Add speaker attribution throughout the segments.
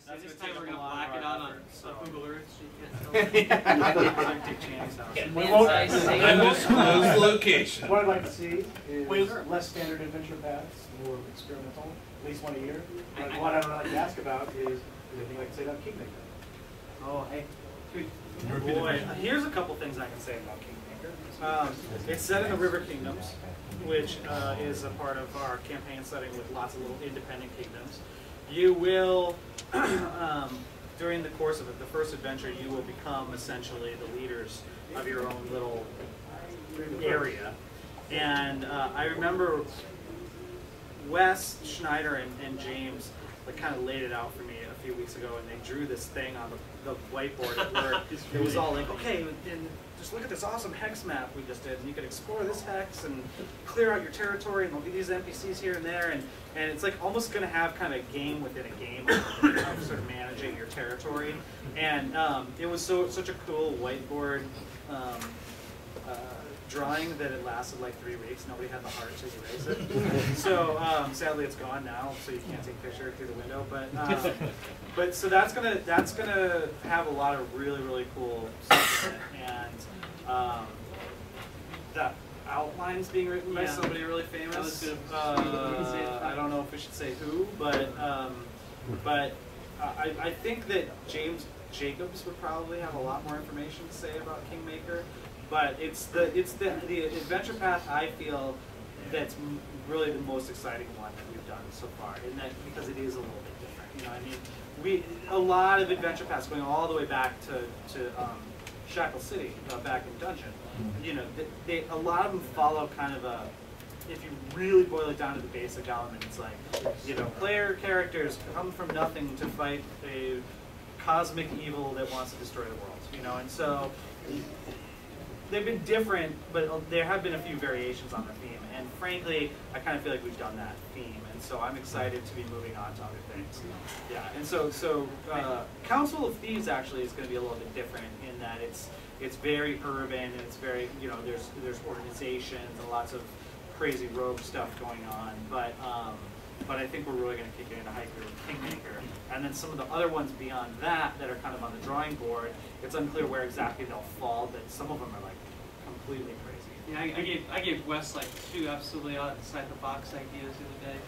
Speaker 1: So this time we're going to black it out on Google Earth so you can't tell.
Speaker 2: We won't
Speaker 3: undisclosed location.
Speaker 2: What I'd like to see is less standard adventure paths, more experimental, at least one a year. And what I'd like to ask about is anything I can say about Kingmaker?
Speaker 1: Oh, hey.
Speaker 4: Boy, here's a couple things I can say about Kingmaker. It's set in the River Kingdoms, which is a part of our campaign setting with lots of little independent kingdoms. You will, during the course of it, the first adventure, you will become essentially the leaders of your own little area. And I remember Wes Schneider and James kind of laid it out for me a few weeks ago, and they drew this thing on the whiteboard where it was all like, okay, and just look at this awesome hex map we just did, and you can explore this hex and clear out your territory, and there'll be these NPCs here and there, and it's like almost going to have kind of a game within a game of sort of managing your territory. And it was such a cool whiteboard drawing that it lasted like 3 weeks. Nobody had the heart to erase it. So sadly it's gone now, so you can't take a picture through the window. But so that's gonna have a lot of really cool stuff in it. And that outline's being written by somebody really famous. I don't know if we should say who, but I think that James Jacobs would probably have a lot more information to say about Kingmaker. But it's the adventure path I feel that's really the most exciting one that we've done so far, and that because it is a little bit different. You know, I mean, a lot of adventure paths going all the way back to Shackle City, back in Dungeon. You know, a lot of them follow kind of a. If you really boil it down to the basic element, it's like, you know, player characters come from nothing to fight a cosmic evil that wants to destroy the world. You know, and so. They've been different, but there have been a few variations on the theme, and frankly, I kind of feel like we've done that theme, and so I'm excited to be moving on to other things. Yeah, and so Council of Thieves actually is going to be a little bit different in that it's very urban, and it's very, you know, there's organizations and lots of crazy rogue stuff going on, but I think we're really going to kick it into high gear with Kingmaker. And then some of the other ones beyond that are kind of on the drawing board, it's unclear where exactly they'll fall, but some of them are like completely crazy.
Speaker 1: Yeah, I gave Wes like 2 absolutely outside the box ideas the other day.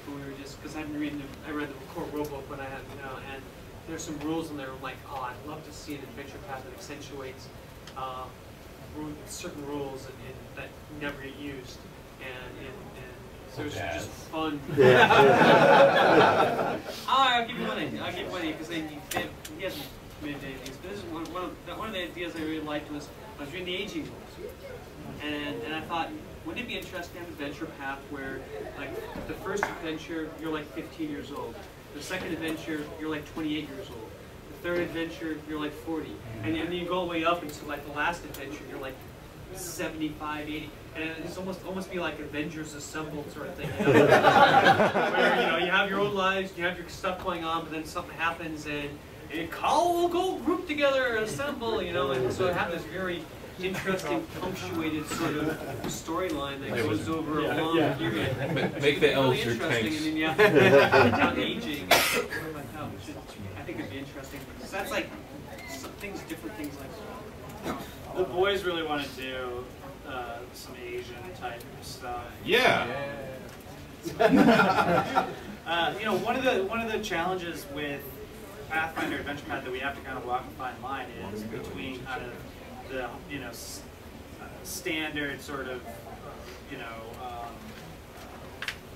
Speaker 1: But we were just, because I read the core rulebook when I had, you know, and there's some rules in there. I'm like, oh, I'd love to see an adventure path that accentuates certain rules that never get used. So it's just fun. I'll give you one because he hasn't committed to anything. But this is one of the ideas I really liked was I was reading the aging rules, and I thought, wouldn't it be interesting to have an adventure path where, like, the first adventure you're like 15 years old, the second adventure you're like 28 years old, the third adventure you're like 40, and then you go all the way up into like the last adventure you're like 75, 80. And it's almost be like Avengers Assembled sort of thing, you know? Where, you know, you have your own lives, you have your stuff going on, but then something happens and all go group together, assemble, you know, and so I have this very interesting punctuated sort of storyline that goes over a long period.
Speaker 3: Make the elves your tanks.
Speaker 1: And then you have to about aging. I think it'd be interesting. So that's like some things, different things like that.
Speaker 4: The boys really want to do some Asian type stuff.
Speaker 3: Yeah.
Speaker 4: You know, one of the challenges with Pathfinder Adventure Path that we have to kind of walk a fine line is between kind of the, you know, standard sort of, you know,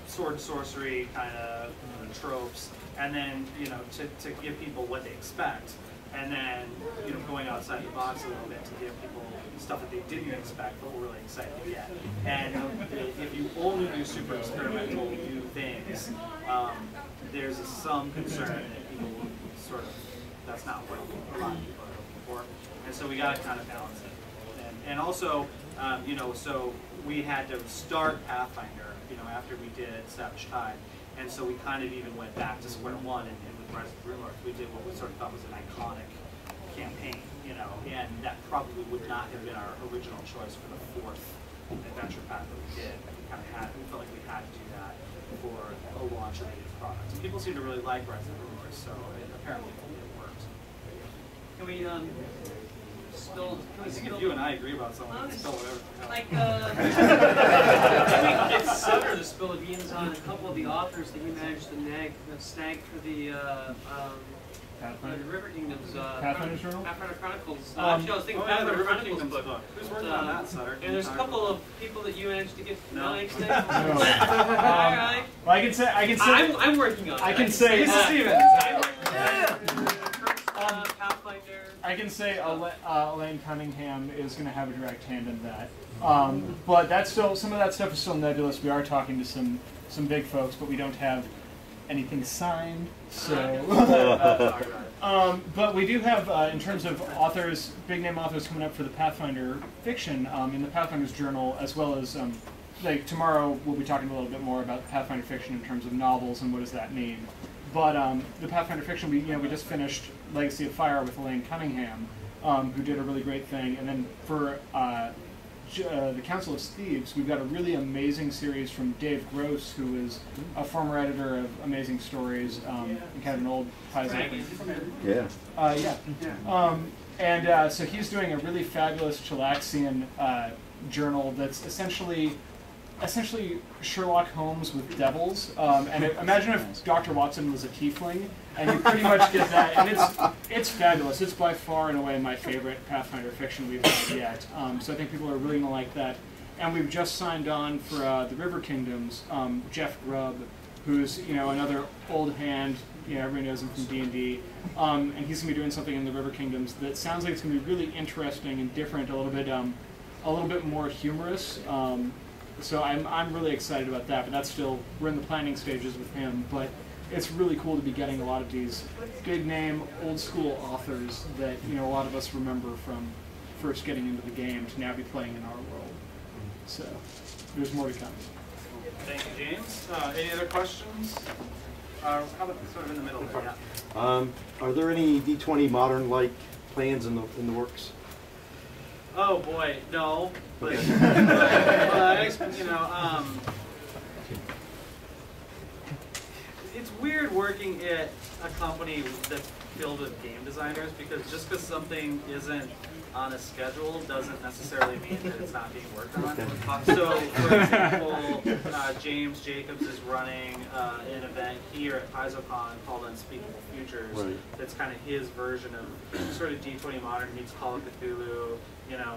Speaker 4: sword sorcery kind of tropes, and then, you know, to give people what they expect. And then, you know, going outside the box a little bit to give people stuff that they didn't expect but were really excited to get. And if you only do super experimental new things, there's some concern that people will sort of, that's not what a lot of people are looking for. And so we got to kind of balance it. And also, you know, so we had to start Pathfinder, you know, after we did Savage Tide. And so we kind of even went back to square one, and with Rise of the Dreamlords, we did what we sort of thought was an iconic campaign, you know, and that probably would not have been our original choice for the 4th adventure path that we did. We felt like we had to do that for a launch of these products. And people seem to really like Resident Rumors, so apparently it worked.
Speaker 1: Can we spill? Can we spill?
Speaker 4: You and I agree about something. We can spill whatever.
Speaker 1: Like, can we get Sutter to spill the beans on a couple of the authors that he managed to snag for the River Kingdoms.
Speaker 2: Pathfinder Journal?
Speaker 1: Pathfinder Chronicles. Actually, I was thinking Pathfinder Chronicles book.
Speaker 4: Who's working on that, Sutter?
Speaker 1: And there's a couple of people that you managed to get.
Speaker 4: No.
Speaker 1: All right.
Speaker 2: Well, I can say.
Speaker 1: I'm working on it.
Speaker 2: I can say.
Speaker 1: Stevens. Pathfinder.
Speaker 2: I can say Elaine Cunningham is going to have a direct hand in that. But that's still, some of that stuff is still nebulous. We are talking to some big folks, but we don't have anything signed. So, but we do have, in terms of authors, big name authors coming up for the Pathfinder fiction in the Pathfinder's Journal, as well as like tomorrow we'll be talking a little bit more about Pathfinder fiction in terms of novels and what does that mean. But the Pathfinder fiction, we just finished Legacy of Fire with Elaine Cunningham, who did a really great thing. And then for the Council of Thieves, we've got a really amazing series from Dave Gross, who is a former editor of Amazing Stories, and kind of an old Paizo. And so he's doing a really fabulous Chilaxian journal that's essentially Sherlock Holmes with devils. And imagine if Dr. Watson was a tiefling, and you pretty much get that. And it's fabulous. It's by far and away my favorite Pathfinder fiction we've had yet. So I think people are really going to like that. And we've just signed on for the River Kingdoms, Jeff Grubb, who's another old hand. Everybody knows him from D&D. And he's going to be doing something in the River Kingdoms that sounds like it's going to be really interesting and different, a little bit more humorous. So I'm really excited about that, but that's still, we're in the planning stages with him, but it's really cool to be getting a lot of these big name, old school authors that, a lot of us remember from first getting into the game to now be playing in our world. So there's more to come.
Speaker 4: Thank you, James. Any other questions? How about sort of in the middle there?
Speaker 5: Yeah. Are there any D20 modern-like plans in the works?
Speaker 4: Oh boy, no. But,
Speaker 5: Okay.
Speaker 4: it's weird working at a company that's filled with game designers, because just because something isn't on a schedule doesn't necessarily mean that it's not being worked on.
Speaker 5: Okay.
Speaker 4: So, for example, James Jacobs is running an event here at PaizoCon called Unspeakable Futures.
Speaker 5: Right.
Speaker 4: That's kind of his version of sort of D20 Modern meets Call of Cthulhu,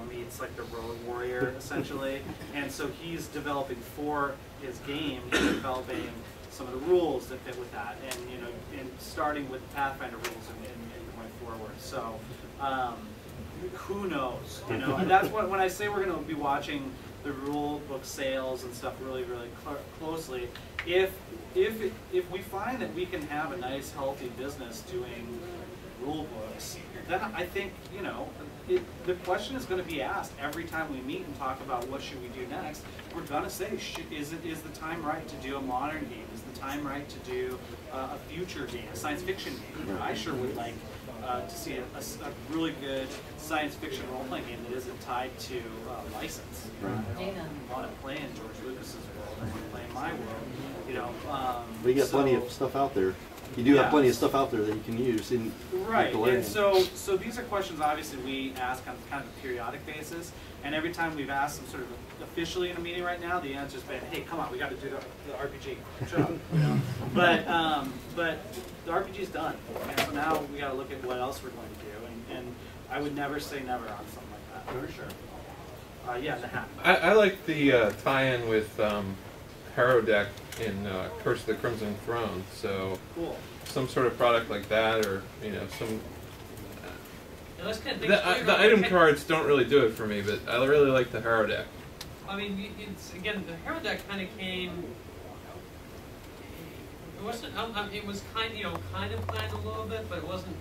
Speaker 4: meets like the Road Warrior, essentially. And so he's developing for his game, he's developing some of the rules that fit with that, and and starting with Pathfinder rules and going forward. So who knows? And that's what, when I say we're going to be watching the rule book sales and stuff really, really closely. If we find that we can have a nice, healthy business doing rule books, then I think the question is going to be asked every time we meet and talk about what should we do next. We're going to say, is the time right to do a modern game? Is the time right to do a future game, a science fiction game? I sure would like to see a really good science fiction role-playing game that isn't tied to license. I want to play in George Lucas's world. I want to play in my world.
Speaker 5: But you got plenty of stuff out there. You do have plenty of stuff out there that you can use in
Speaker 4: right. And so these are questions obviously we ask on kind of a periodic basis, and every time we've asked them sort of officially in a meeting right now, the answer's been, hey, come on, we got to do the RPG. Shut up. But the RPG's done, and so now we got to look at what else we're going to do, and I would never say never on something like that, for sure. Yeah, the hat.
Speaker 3: I like the tie-in with Harrowdeck in Curse of the Crimson Throne, so
Speaker 4: cool.
Speaker 3: Some sort of product like that, or some.
Speaker 1: The
Speaker 3: item cards don't really do it for me, but I really like the Harrowdeck.
Speaker 1: I mean, it's again, the Harrowdeck kind of came. It wasn't. It was kind of planned a little bit, but it wasn't.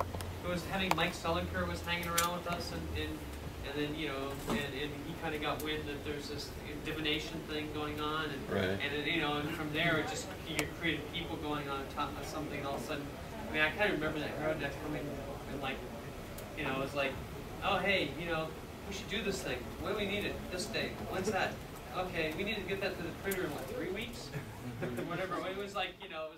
Speaker 1: It was having Mike Sullenker was hanging around with us, and then and he kind of got wind that there's this divination thing going on, and
Speaker 3: right.
Speaker 1: and from there it just created people going on top of something. All of a sudden, I mean, I kind of remember that Harrowdeck coming and it was like, oh hey, we should do this thing. When do we need it? This day. When's that? okay, we need to get that to the printer in what, 3 weeks? Whatever. It was like, you know.